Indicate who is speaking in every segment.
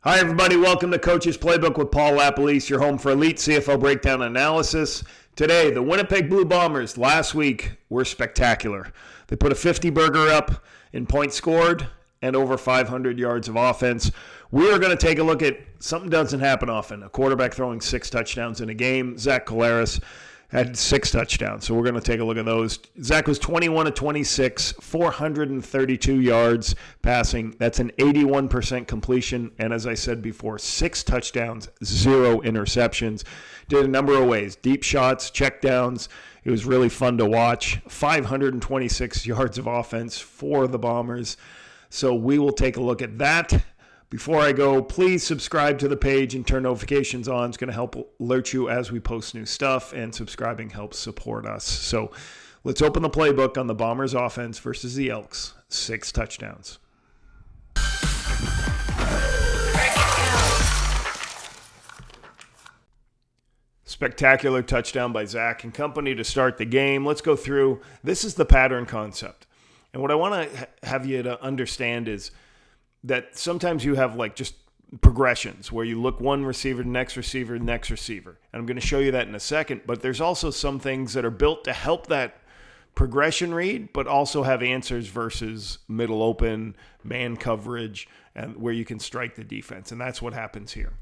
Speaker 1: Hi, everybody. Welcome to Coach's Playbook with Paul LaPolice, your home for elite CFL breakdown analysis. Today, the Winnipeg Blue Bombers last week were spectacular. They put a 50-burger up in points scored and over 500 yards of offense. We are going to take a look at something that doesn't happen often. A quarterback throwing 6 touchdowns in a game. Zach Collaros had 6 touchdowns, so we're going to take a look at those. Zach was 21 of 26, 432 yards passing. That's an 81% completion, and as I said before, 6 touchdowns, 0 interceptions. Did a number of ways, deep shots, checkdowns. It was really fun to watch. 526 yards of offense for the Bombers. So we will take a look at that. Before I go, please subscribe to the page and turn notifications on. It's going to help alert you as we post new stuff, and subscribing helps support us. So let's open the playbook on the Bombers offense versus the Elks. 6 touchdowns. Spectacular touchdown by Zach and company to start the game. Let's go through. This is the pattern concept. And what I want to have you to understand is that sometimes you have like just progressions where you look one receiver, next receiver, next receiver. And I'm going to show you that in a second. But there's also some things that are built to help that progression read, but also have answers versus middle open, man coverage, and where you can strike the defense. And that's what happens here.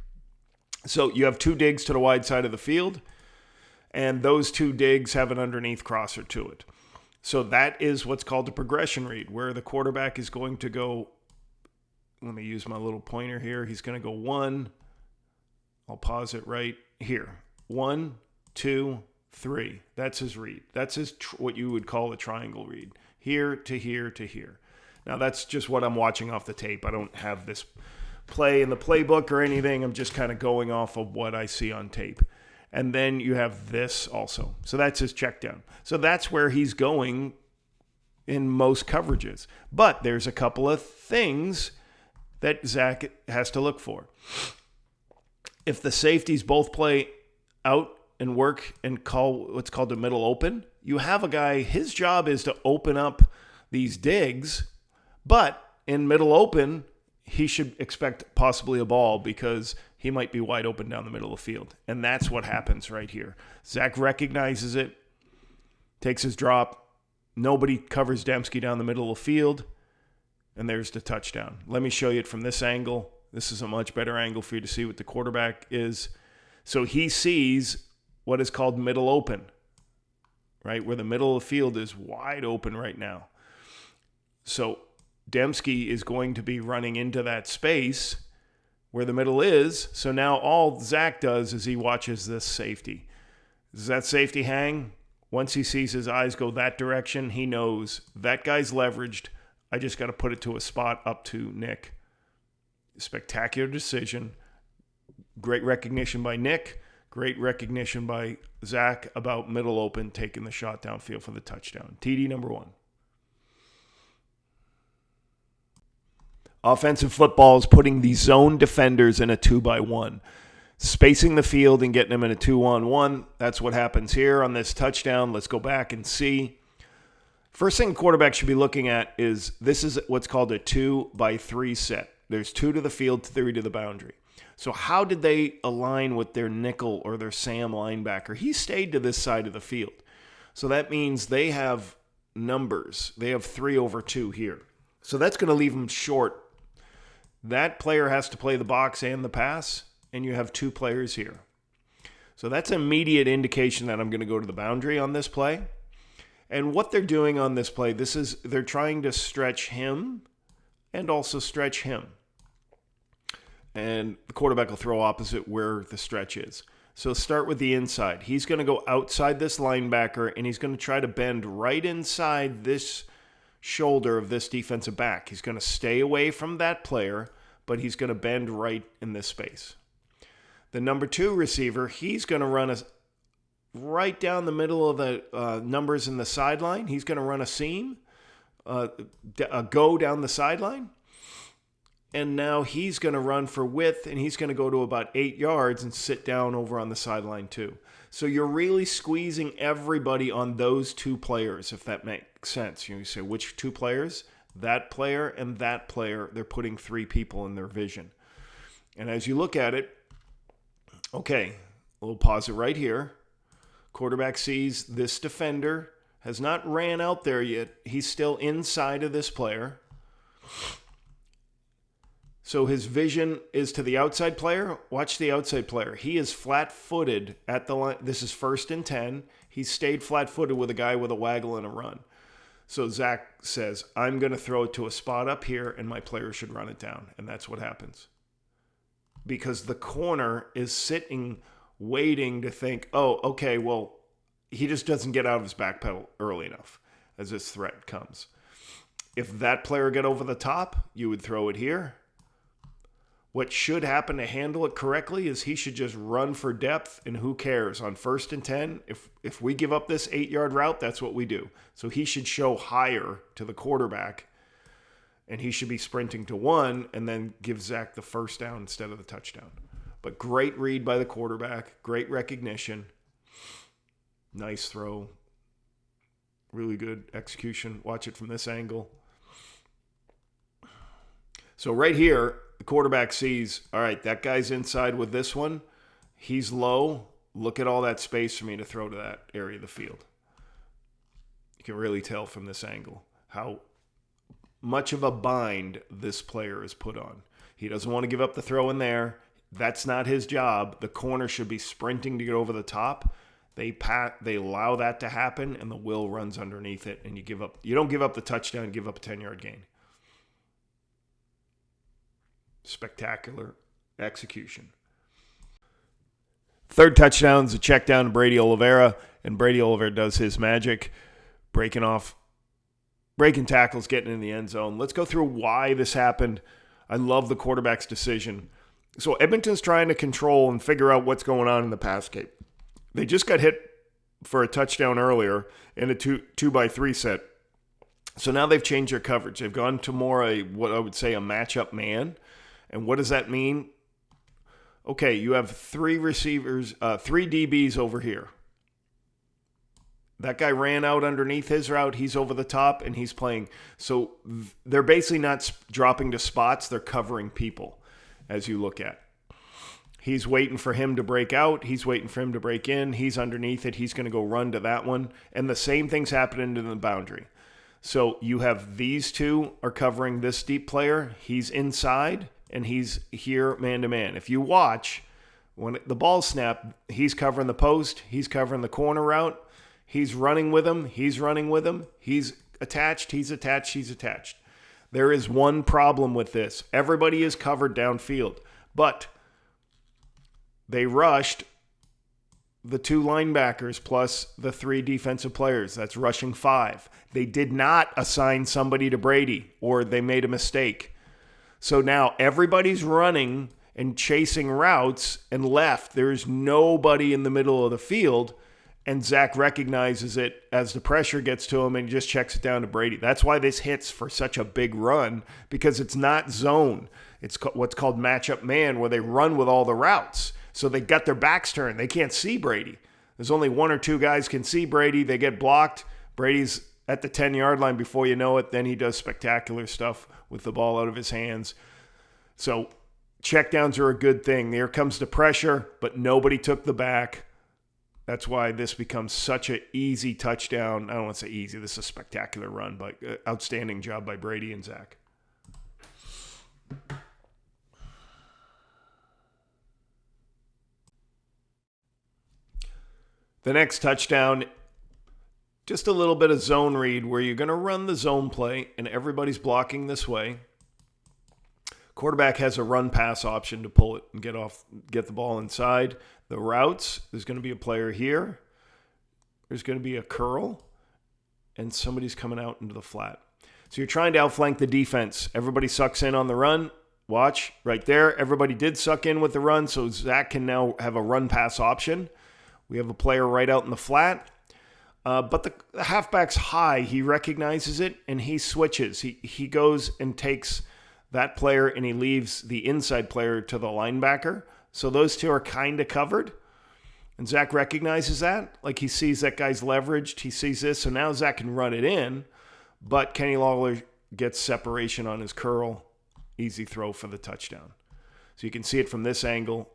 Speaker 1: So you have 2 digs to the wide side of the field, and those 2 digs have an underneath crosser to it. So that is what's called a progression read, where the quarterback is going to go. Let me use my little pointer here. He's going to go 1. I'll pause it right here. 1, 2, 3. That's his read. That's his what you would call a triangle read. Here to here to here. Now that's just what I'm watching off the tape. I don't have this play in the playbook or anything. I'm just kind of going off of what I see on tape. And then you have this also. So that's his check down. So that's where he's going in most coverages. But there's a couple of things that Zach has to look for. If the safeties both play out and work and call what's called a middle open, you have a guy, his job is to open up these digs, but in middle open, he should expect possibly a ball because he might be wide open down the middle of the field. And that's what happens right here. Zach recognizes it, takes his drop. Nobody covers Dembski down the middle of the field. And there's the touchdown. Let me show you it from this angle. This is a much better angle for you to see what the quarterback is. So he sees what is called middle open, right? Where the middle of the field is wide open right now. So Dembski is going to be running into that space where the middle is. So now all Zach does is he watches this safety. Does that safety hang? Once he sees his eyes go that direction, he knows that guy's leveraged. I just got to put it to a spot up to Nick. Spectacular decision. Great recognition by Nick. Great recognition by Zach about middle open, taking the shot downfield for the touchdown. TD number 1. Offensive football is putting the zone defenders in a 2-by-1. Spacing the field and getting them in a 2-on-1. That's what happens here on this touchdown. Let's go back and see. First thing a quarterback should be looking at is this is what's called a 2-by-3 set. There's 2 to the field, 3 to the boundary. So how did they align with their nickel or their Sam linebacker? He stayed to this side of the field. So that means they have numbers. They have 3/2 here. So that's going to leave them short. That player has to play the box and the pass, and you have 2 players here. So that's an immediate indication that I'm going to go to the boundary on this play. And what they're doing on this play, they're trying to stretch him and also stretch him. And the quarterback will throw opposite where the stretch is. So start with the inside. He's going to go outside this linebacker, and he's going to try to bend right inside this shoulder of this defensive back. He's going to stay away from that player, but he's going to bend right in this space. The number 2 receiver, he's going to run right down the middle of the numbers in the sideline. He's going to run a seam, a go down the sideline. And now he's going to run for width, and he's going to go to about 8 yards and sit down over on the sideline too. So you're really squeezing everybody on those 2 players, if that makes sense. You say, which 2 players? That player and that player. They're putting 3 people in their vision. And as you look at it, okay, we'll pause it right here. Quarterback sees this defender has not ran out there yet. He's still inside of this player. So his vision is to the outside player. Watch the outside player. He is flat-footed at the line. This is 1st and 10. He stayed flat-footed with a guy with a waggle and a run. So Zach says, I'm going to throw it to a spot up here, and my player should run it down. And that's what happens. Because the corner is sitting, waiting to think, oh, okay, well, he just doesn't get out of his back pedal early enough as this threat comes. If that player got over the top, you would throw it here. What should happen to handle it correctly is he should just run for depth, and who cares? On 1st and 10, if we give up this 8-yard route, that's what we do. So he should show higher to the quarterback, and he should be sprinting to 1 and then give Zach the first down instead of the touchdown. But great read by the quarterback, great recognition, nice throw, really good execution. Watch it from this angle. So right here, the quarterback sees, all right, that guy's inside with this one. He's low. Look at all that space for me to throw to that area of the field. You can really tell from this angle how much of a bind this player is put on. He doesn't want to give up the throw in there. That's not his job. The corner should be sprinting to get over the top. They allow that to happen, and the will runs underneath it, and you give up. You don't give up the touchdown, give up a 10-yard gain. Spectacular execution. Third touchdown is a check down to Brady Oliveira, and Brady Oliveira does his magic, breaking tackles, getting in the end zone. Let's go through why this happened. I love the quarterback's decision. So Edmonton's trying to control and figure out what's going on in the pass game. They just got hit for a touchdown earlier in a 2-by-3 set. So now they've changed their coverage. They've gone to more what I would say a matchup man. And what does that mean? Okay, you have 3 receivers, 3 DBs over here. That guy ran out underneath his route. He's over the top, and he's playing. So they're basically not dropping to spots. They're covering people as you look at. He's waiting for him to break out. He's waiting for him to break in. He's underneath it. He's going to go run to that one. And the same thing's happening to the boundary. So you have these two are covering this deep player. He's inside, and he's here man-to-man. If you watch, when the ball snapped, he's covering the post. He's covering the corner route. He's running with him. He's running with him. He's attached. He's attached. He's attached. There is one problem with this. Everybody is covered downfield. But they rushed the 2 linebackers plus the 3 defensive players. That's rushing 5. They did not assign somebody to Brady, or they made a mistake. So now everybody's running and chasing routes and left. There's nobody in the middle of the field, and Zach recognizes it as the pressure gets to him and he just checks it down to Brady. That's why this hits for such a big run, because it's not zone. It's what's called matchup man, where they run with all the routes. So they got their backs turned. They can't see Brady. There's only 1 or 2 guys can see Brady. They get blocked. Brady's at the 10-yard line before you know it. Then he does spectacular stuff with the ball out of his hands. So checkdowns are a good thing. There comes the pressure, but nobody took the back. That's why this becomes such an easy touchdown. I don't want to say easy. This is a spectacular run, but outstanding job by Brady and Zach. The next touchdown, just a little bit of zone read where you're going to run the zone play and everybody's blocking this way. Quarterback has a run-pass option to pull it and get the ball inside. The routes, there's going to be a player here. There's going to be a curl, and somebody's coming out into the flat. So you're trying to outflank the defense. Everybody sucks in on the run. Watch, right there. Everybody did suck in with the run, so Zach can now have a run-pass option. We have a player right out in the flat. But the halfback's high. He recognizes it, and he switches. He goes and takes that player, and he leaves the inside player to the linebacker. So those two are kind of covered. And Zach recognizes that. Like, he sees that guy's leveraged. He sees this. So now Zach can run it in. But Kenny Lawler gets separation on his curl. Easy throw for the touchdown. So you can see it from this angle.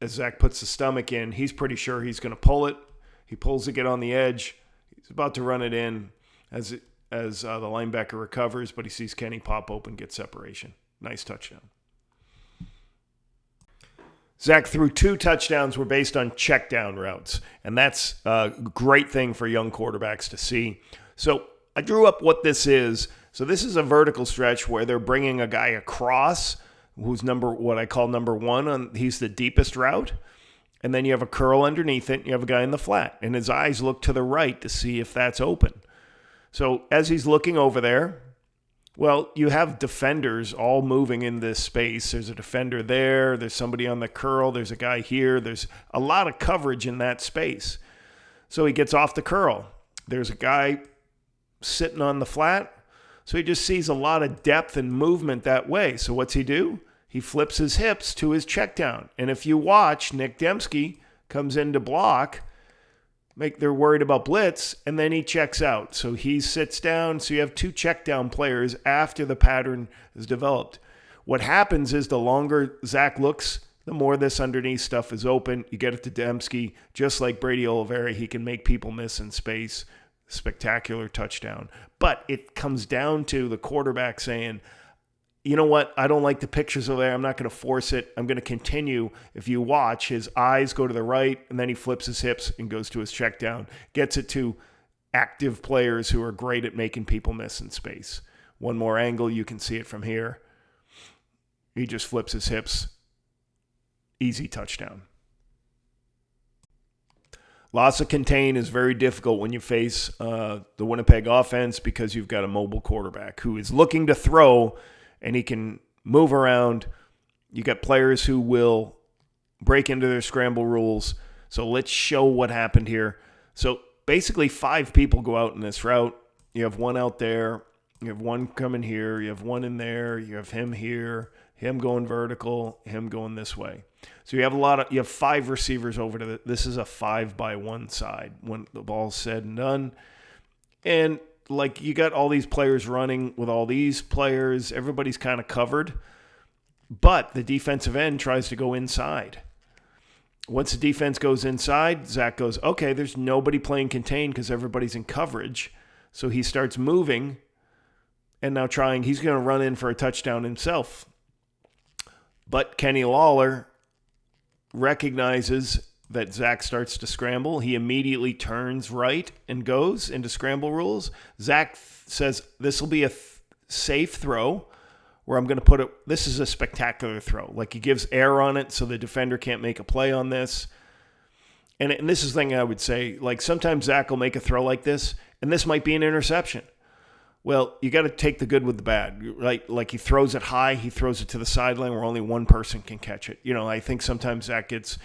Speaker 1: As Zach puts the stomach in, he's pretty sure he's going to pull it. He pulls it, get on the edge. He's about to run it in as the linebacker recovers, but he sees Kenny pop open, get separation. Nice touchdown. Zach threw 2 touchdowns were based on check down routes, and that's a great thing for young quarterbacks to see. So I drew up what this is. So this is a vertical stretch where they're bringing a guy across who's what I call number 1. He's the deepest route. And then you have a curl underneath it, and you have a guy in the flat. And his eyes look to the right to see if that's open. So as he's looking over there, well, you have defenders all moving in this space. There's a defender there. There's somebody on the curl. There's a guy here. There's a lot of coverage in that space. So he gets off the curl. There's a guy sitting on the flat. So he just sees a lot of depth and movement that way. So what's he do? He flips his hips to his check down. And if you watch, Nick Dembski comes in to block. They're worried about blitz, and then he checks out. So he sits down. So you have 2 check down players after the pattern is developed. What happens is the longer Zach looks, the more this underneath stuff is open. You get it to Dembski. Just like Brady Oliveira, he can make people miss in space. Spectacular touchdown. But it comes down to the quarterback saying, you know what? I don't like the pictures over there. I'm not going to force it. I'm going to continue. If you watch, his eyes go to the right, and then he flips his hips and goes to his check down. Gets it to active players who are great at making people miss in space. One more angle. You can see it from here. He just flips his hips. Easy touchdown. Loss of contain is very difficult when you face the Winnipeg offense because you've got a mobile quarterback who is looking to throw, and he can move around. You got players who will break into their scramble rules. So let's show what happened here. So basically 5 people go out in this route. You have one out there. You have one coming here. You have one in there. You have him here. Him going vertical. Him going this way. So you have 5 receivers over to this is a 5-by-1 side when the ball's said and done. And like you got all these players running with all these players. Everybody's kind of covered. But the defensive end tries to go inside. Once the defense goes inside, Zach goes, okay, there's nobody playing contain because everybody's in coverage. So he starts moving and now he's going to run in for a touchdown himself. But Kenny Lawler recognizes that Zach starts to scramble. He immediately turns right and goes into scramble rules. Zach says, this will be a safe throw where I'm going to put it. This is a spectacular throw. Like he gives air on it so the defender can't make a play on this. And this is the thing I would say, like sometimes Zach will make a throw like this, and this might be an interception. Well, you got to take the good with the bad, right? Like he throws it high, he throws it to the sideline where only one person can catch it. I think sometimes Zach gets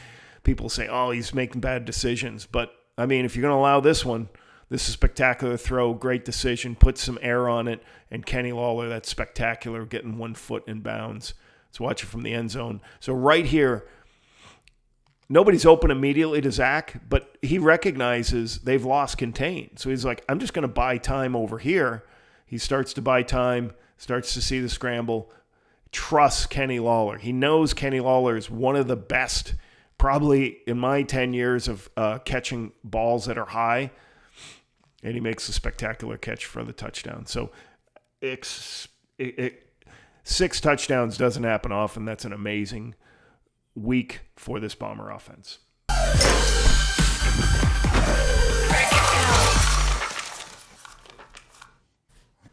Speaker 1: people say, oh, he's making bad decisions. But, I mean, if you're going to allow this one, this is a spectacular throw, great decision, put some air on it, and Kenny Lawler, that's spectacular, getting 1 foot in bounds. Let's watch it from the end zone. So right here, nobody's open immediately to Zach, but he recognizes they've lost contain. So he's like, I'm just going to buy time over here. He starts to buy time, starts to see the scramble, trusts Kenny Lawler. He knows Kenny Lawler is one of the best, probably in my 10 years of catching balls that are high, and he makes a spectacular catch for the touchdown. So 6 touchdowns doesn't happen often. That's an amazing week for this Bomber offense.